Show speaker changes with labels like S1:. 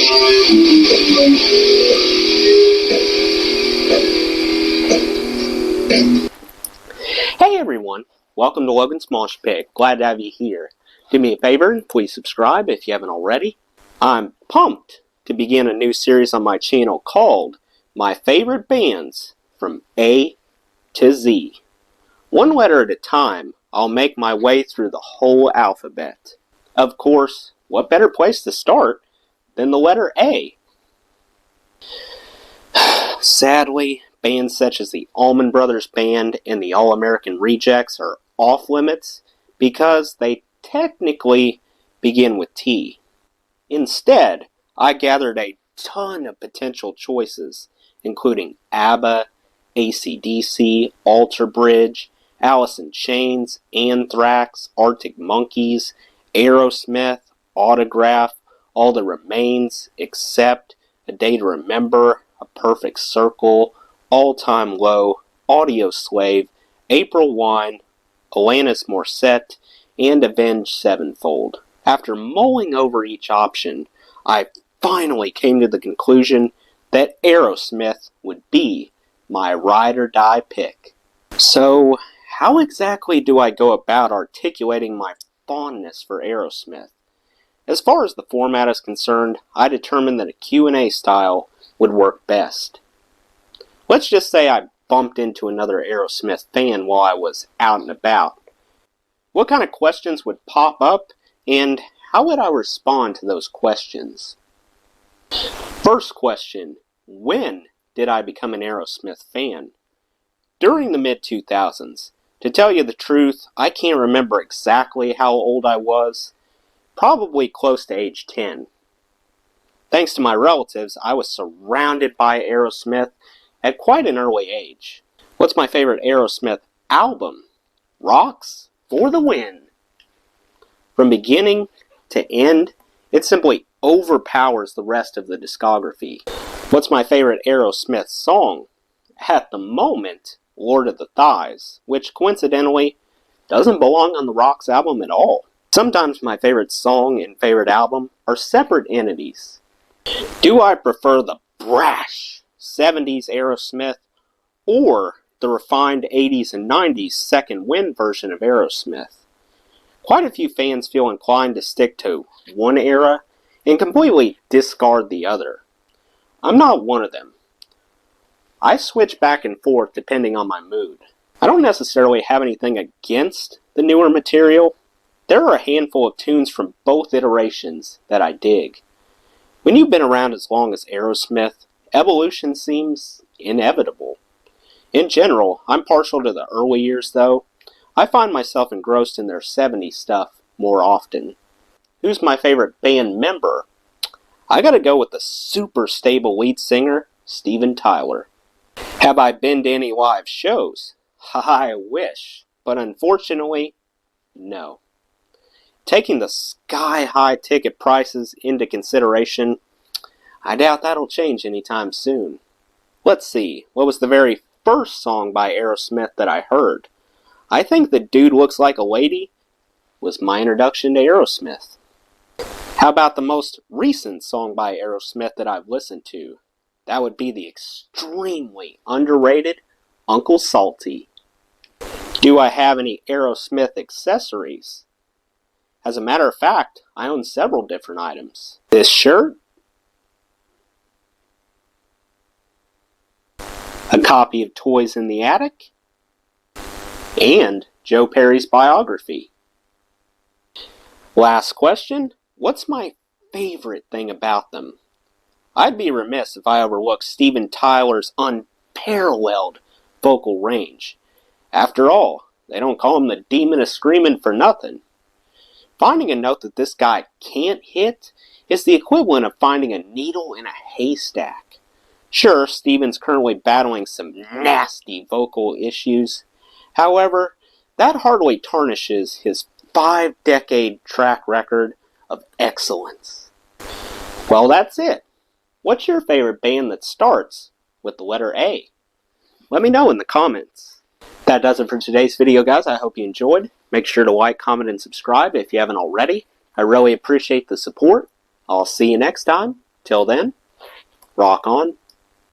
S1: Hey everyone, welcome to Logan's Mosh Pit. Glad to have you here. Do me a favor and please subscribe if you haven't already. I'm pumped to begin a new series on my channel called My Favorite Bands from A to Z. One letter at a time, I'll make my way through the whole alphabet. Of course, what better place to start than the letter A? Sadly, bands such as the Allman Brothers Band and the All-American Rejects are off limits because they technically begin with T. Instead, I gathered a ton of potential choices, including ABBA, AC/DC, Alter Bridge, Alice in Chains, Anthrax, Arctic Monkeys, Aerosmith, Autograph, All That Remains, Except, A Day to Remember, A Perfect Circle, All Time Low, Audioslave, April Wine, Alanis Morissette, and Avenged Sevenfold. After mulling over each option, I finally came to the conclusion that Aerosmith would be my ride or die pick. So, how exactly do I go about articulating my fondness for Aerosmith? As far as the format is concerned, I determined that a Q&A style would work best. Let's just say I bumped into another Aerosmith fan while I was out and about. What kind of questions would pop up, and how would I respond to those questions? First question, when did I become an Aerosmith fan? During the mid-2000s. To tell you the truth, I can't remember exactly how old I was. Probably close to age 10. Thanks to my relatives, I was surrounded by Aerosmith at quite an early age. What's my favorite Aerosmith album? Rocks for the Win. From beginning to end, it simply overpowers the rest of the discography. What's my favorite Aerosmith song? At the moment, Lord of the Thighs, which coincidentally doesn't belong on the Rocks album at all. Sometimes my favorite song and favorite album are separate entities. Do I prefer the brash 70s Aerosmith or the refined 80s and 90s Second Wind version of Aerosmith? Quite a few fans feel inclined to stick to one era and completely discard the other. I'm not one of them. I switch back and forth depending on my mood. I don't necessarily have anything against the newer material. There are a handful of tunes from both iterations that I dig. When you've been around as long as Aerosmith, evolution seems inevitable. In general, I'm partial to the early years though. I find myself engrossed in their 70s stuff more often. Who's my favorite band member? I gotta go with the super stable lead singer, Steven Tyler. Have I been to any live shows? I wish, but unfortunately, no. Taking the sky-high ticket prices into consideration, I doubt that'll change anytime soon. Let's see, what was the very first song by Aerosmith that I heard? I think The Dude Looks Like a Lady was my introduction to Aerosmith. How about the most recent song by Aerosmith that I've listened to? That would be the extremely underrated Uncle Salty. Do I have any Aerosmith accessories? As a matter of fact, I own several different items. This shirt, a copy of Toys in the Attic, and Joe Perry's biography. Last question, what's my favorite thing about them? I'd be remiss if I overlooked Steven Tyler's unparalleled vocal range. After all, they don't call him the Demon of Screaming for nothing. Finding a note that this guy can't hit is the equivalent of finding a needle in a haystack. Sure, Steven's currently battling some nasty vocal issues. However, that hardly tarnishes his 5-decade track record of excellence. Well, that's it. What's your favorite band that starts with the letter A? Let me know in the comments. That does it for today's video, guys. I hope you enjoyed. Make sure to like, comment, and subscribe if you haven't already. I really appreciate the support. I'll see you next time. Till then, rock on.